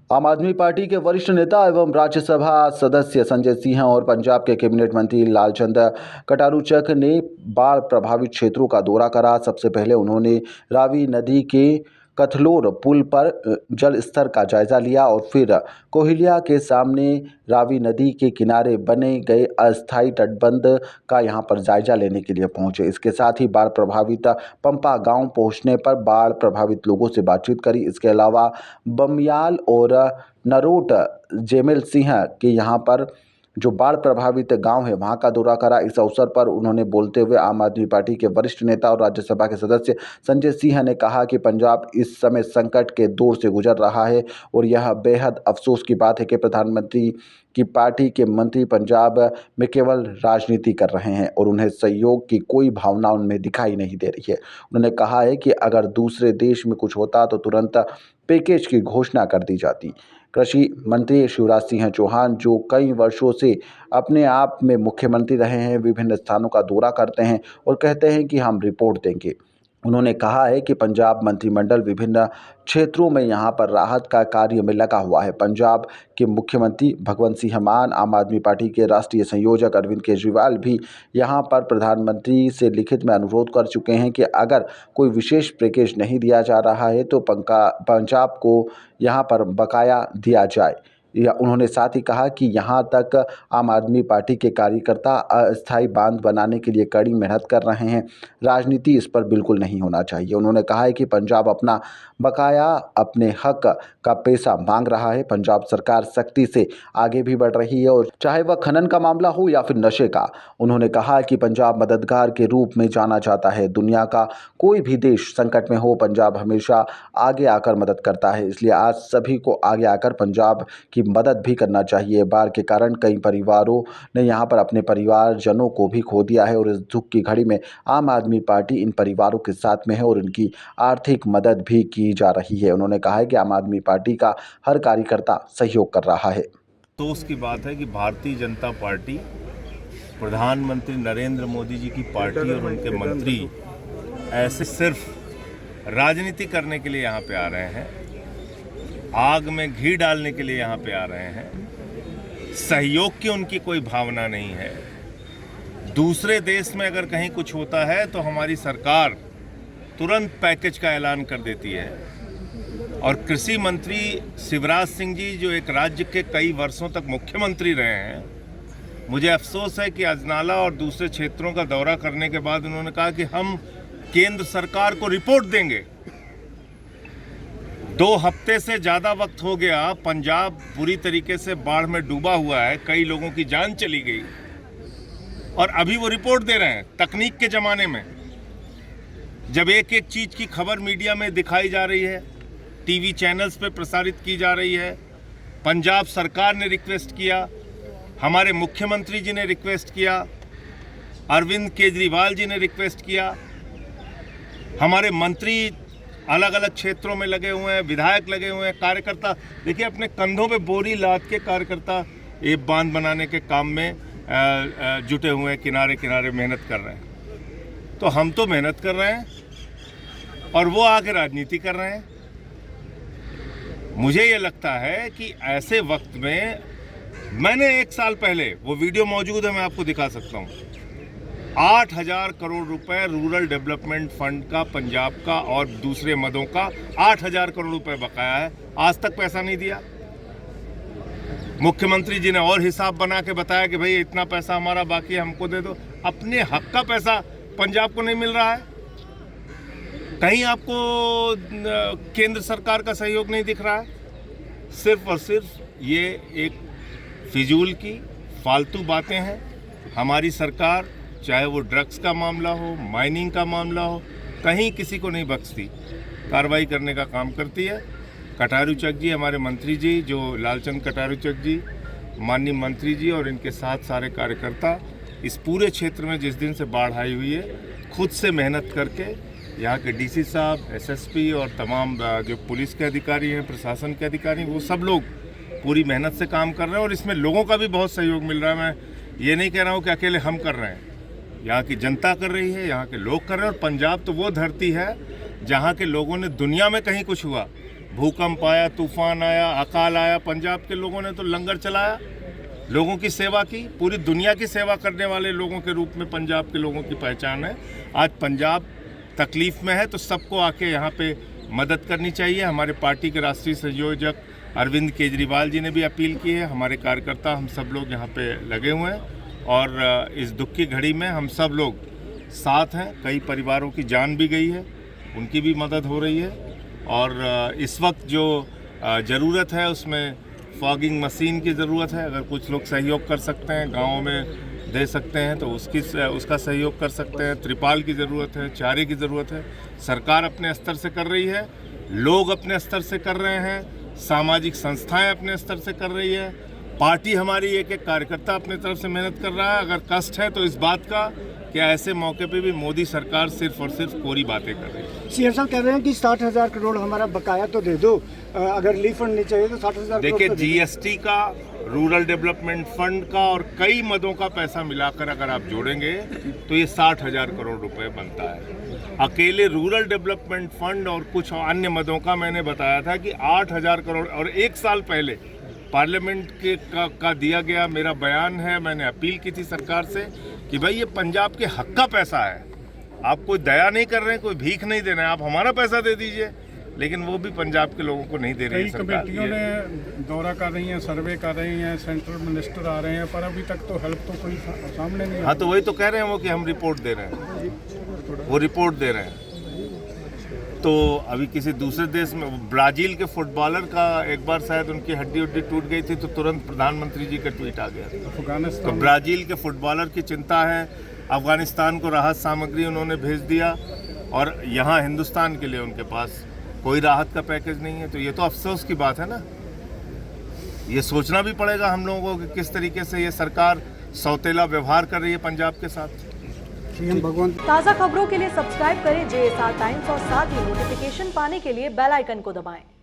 आम आदमी पार्टी के वरिष्ठ नेता एवं राज्यसभा सदस्य संजय सिंह और पंजाब के कैबिनेट मंत्री लालचंद कटारूचक ने बाढ़ प्रभावित क्षेत्रों का दौरा करा। सबसे पहले उन्होंने रावी नदी के कथलोर पुल पर जल स्तर का जायजा लिया और फिर कोहिलिया के सामने रावी नदी के किनारे बने गए अस्थायी तटबंध का यहां पर जायजा लेने के लिए पहुंचे। इसके साथ ही बाढ़ प्रभावित पंपा गांव पहुंचने पर बाढ़ प्रभावित लोगों से बातचीत करी। इसके अलावा बमियाल और नरोट जेमेल सिंह के यहाँ पर जो बाढ़ प्रभावित गांव है वहां का दौरा करा। इस अवसर पर उन्होंने बोलते हुए आम आदमी पार्टी के वरिष्ठ नेता और राज्यसभा के सदस्य संजय सिंह ने कहा कि पंजाब इस समय संकट के दौर से गुजर रहा है और यह बेहद अफसोस की बात है कि प्रधानमंत्री की पार्टी के मंत्री पंजाब में केवल राजनीति कर रहे हैं और उन्हें सहयोग की कोई भावना उनमें दिखाई नहीं दे रही है। उन्होंने कहा है कि अगर दूसरे देश में कुछ होता तो तुरंत पैकेज की घोषणा कर दी जाती। कृषि मंत्री शिवराज सिंह चौहान, जो कई वर्षों से अपने आप में मुख्यमंत्री रहे हैं, विभिन्न स्थानों का दौरा करते हैं और कहते हैं कि हम रिपोर्ट देंगे। उन्होंने कहा है कि पंजाब मंत्रिमंडल विभिन्न क्षेत्रों में यहां पर राहत का कार्य में लगा हुआ है। पंजाब के मुख्यमंत्री भगवंत सिंह मान, आम आदमी पार्टी के राष्ट्रीय संयोजक अरविंद केजरीवाल भी यहां पर प्रधानमंत्री से लिखित में अनुरोध कर चुके हैं कि अगर कोई विशेष पैकेज नहीं दिया जा रहा है तो पंजाब को यहां पर बकाया दिया जाए। उन्होंने साथ ही कहा कि यहाँ तक आम आदमी पार्टी के कार्यकर्ता अस्थायी बांध बनाने के लिए कड़ी मेहनत कर रहे हैं। राजनीति इस पर बिल्कुल नहीं होना चाहिए। उन्होंने कहा है कि पंजाब अपना बकाया, अपने हक का पैसा मांग रहा है। पंजाब सरकार सख्ती से आगे भी बढ़ रही है और चाहे वह खनन का मामला हो या फिर नशे का। उन्होंने कहा कि पंजाब मददगार के रूप में जाना जाता है। दुनिया का कोई भी देश संकट में हो, पंजाब हमेशा आगे आकर मदद करता है। इसलिए आज सभी को आगे आकर पंजाब की मदद भी करना चाहिए। बाढ़ के कारण कई परिवारों ने यहाँ पर अपने परिवारजनों को भी खो दिया है और इस दुख की घड़ी में आम आदमी पार्टी इन परिवारों के साथ में है और इनकी आर्थिक मदद भी की जा रही है। उन्होंने कहा है कि आम आदमी पार्टी का हर कार्यकर्ता सहयोग कर रहा है। तो उसकी बात है कि भारतीय जनता पार्टी, प्रधानमंत्री नरेंद्र मोदी जी की पार्टी और उनके मंत्री ऐसे सिर्फ राजनीति करने के लिए यहाँ पे आ रहे हैं, आग में घी डालने के लिए यहाँ पे आ रहे हैं। सहयोग की उनकी कोई भावना नहीं है। दूसरे देश में अगर कहीं कुछ होता है तो हमारी सरकार तुरंत पैकेज का ऐलान कर देती है। और कृषि मंत्री शिवराज सिंह जी, जो एक राज्य के कई वर्षों तक मुख्यमंत्री रहे हैं, मुझे अफसोस है कि अजनाला और दूसरे क्षेत्रों का दौरा करने के बाद उन्होंने कहा कि हम केंद्र सरकार को रिपोर्ट देंगे। 2 हफ्ते से ज़्यादा वक्त हो गया, पंजाब पूरी तरीके से बाढ़ में डूबा हुआ है, कई लोगों की जान चली गई और अभी वो रिपोर्ट दे रहे हैं। तकनीक के ज़माने में जब एक एक चीज़ की खबर मीडिया में दिखाई जा रही है, टीवी चैनल्स पे प्रसारित की जा रही है, पंजाब सरकार ने रिक्वेस्ट किया, हमारे मुख्यमंत्री जी ने रिक्वेस्ट किया, अरविंद केजरीवाल जी ने रिक्वेस्ट किया, हमारे मंत्री अलग अलग क्षेत्रों में लगे हुए हैं, विधायक लगे हुए हैं, कार्यकर्ता देखिए अपने कंधों पे बोरी लाद के कार्यकर्ता ये बांध बनाने के काम में जुटे हुए हैं, किनारे किनारे मेहनत कर रहे हैं। तो हम तो मेहनत कर रहे हैं और वो आके राजनीति कर रहे हैं। मुझे ये लगता है कि ऐसे वक्त में, मैंने 1 साल पहले, वो वीडियो मौजूद है, मैं आपको दिखा सकता हूँ, 8,000 करोड़ रुपए रूरल डेवलपमेंट फंड का पंजाब का और दूसरे मदों का 8,000 करोड़ रुपए बकाया है, आज तक पैसा नहीं दिया। मुख्यमंत्री जी ने और हिसाब बना के बताया कि भाई इतना पैसा हमारा बाकी है, हमको दे दो। अपने हक का पैसा पंजाब को नहीं मिल रहा है। कहीं आपको केंद्र सरकार का सहयोग नहीं दिख रहा है। सिर्फ और सिर्फ ये एक फिजूल की फालतू बातें हैं। हमारी सरकार, चाहे वो ड्रग्स का मामला हो, माइनिंग का मामला हो, कहीं किसी को नहीं बख्शती, कार्रवाई करने का काम करती है। कटारूचक जी, हमारे मंत्री जी, जो लालचंद कटारूचक जी, माननीय मंत्री जी और इनके साथ सारे कार्यकर्ता इस पूरे क्षेत्र में जिस दिन से बाढ़ आई हुई है, खुद से मेहनत करके यहाँ के डीसी साहब, एसएसपी और तमाम जो पुलिस के अधिकारी हैं, प्रशासन के अधिकारी, वो सब लोग पूरी मेहनत से काम कर रहे हैं और इसमें लोगों का भी बहुत सहयोग मिल रहा है। मैं ये नहीं कह रहा हूँ कि अकेले हम कर रहे हैं, यहाँ की जनता कर रही है, यहाँ के लोग कर रहे हैं। और पंजाब तो वो धरती है जहाँ के लोगों ने, दुनिया में कहीं कुछ हुआ, भूकंप आया, तूफान आया, अकाल आया, पंजाब के लोगों ने तो लंगर चलाया, लोगों की सेवा की। पूरी दुनिया की सेवा करने वाले लोगों के रूप में पंजाब के लोगों की पहचान है। आज पंजाब तकलीफ़ में है तो सबको आके यहाँ पे मदद करनी चाहिए। हमारे पार्टी के राष्ट्रीय संयोजक अरविंद केजरीवाल जी ने भी अपील की है। हमारे कार्यकर्ता हम सब लोग यहाँ पे लगे हुए हैं और इस दुख की घड़ी में हम सब लोग साथ हैं। कई परिवारों की जान भी गई है, उनकी भी मदद हो रही है और इस वक्त जो ज़रूरत है उसमें फॉगिंग मशीन की ज़रूरत है। अगर कुछ लोग सहयोग कर सकते हैं, गाँव में दे सकते हैं तो उसका सहयोग कर सकते हैं। त्रिपाल की ज़रूरत है, चारे की ज़रूरत है। सरकार अपने स्तर से कर रही है, लोग अपने स्तर से कर रहे हैं, सामाजिक संस्थाएं अपने स्तर से कर रही है, पार्टी हमारी एक एक कार्यकर्ता अपने तरफ से मेहनत कर रहा है। अगर कष्ट है तो इस बात का कि ऐसे मौके पे भी मोदी सरकार सिर्फ और सिर्फ कोरी बातें कर रही है। सीएम साहब कह रहे हैं कि 60,000 करोड़ हमारा बकाया तो दे दो, अगर रिलीफ फंड नहीं चाहिए तो 60,000 करोड़। देखिए, जीएसटी का, रूरल डेवलपमेंट फंड का और कई मदों का पैसा मिलाकर अगर आप जोड़ेंगे तो ये 60,000 करोड़ रुपए बनता है। अकेले रूरल डेवलपमेंट फंड और कुछ अन्य मदों का मैंने बताया था कि 8,000 करोड़। और एक साल पहले पार्लियामेंट का दिया गया मेरा बयान है, मैंने अपील की थी सरकार से कि भाई ये पंजाब के हक का पैसा है, आप कोई दया नहीं कर रहे हैं, कोई भीख नहीं दे रहे हैं, आप हमारा पैसा दे दीजिए। लेकिन वो भी पंजाब के लोगों को नहीं दे रही है कई सरकार। कमेटियों ने दौरा कर रही हैं, सर्वे कर रही हैं, सेंट्रल मिनिस्टर आ रहे हैं, पर अभी तक तो हेल्प तो कोई सामने नहीं। हाँ, तो वही तो कह रहे हैं वो कि हम रिपोर्ट दे रहे हैं, वो रिपोर्ट दे रहे हैं। तो अभी किसी दूसरे देश में ब्राज़ील के फुटबॉलर का एक बार शायद उनकी हड्डी उड्डी टूट गई थी तो तुरंत प्रधानमंत्री जी का ट्वीट आ गया। तो अफगानिस्तान ब्राज़ील के फुटबॉलर की चिंता है। अफगानिस्तान को राहत सामग्री उन्होंने भेज दिया और यहाँ हिंदुस्तान के लिए उनके पास कोई राहत का पैकेज नहीं है। तो ये तो अफसोस की बात है ना। ये सोचना भी पड़ेगा हम लोगों को कि किस तरीके से ये सरकार सौतेला व्यवहार कर रही है पंजाब के साथ। सीएम भगवंत। ताज़ा खबरों के लिए सब्सक्राइब करें JSR टाइम्स और साथ ही नोटिफिकेशन पाने के लिए बेल आइकन को दबाएं।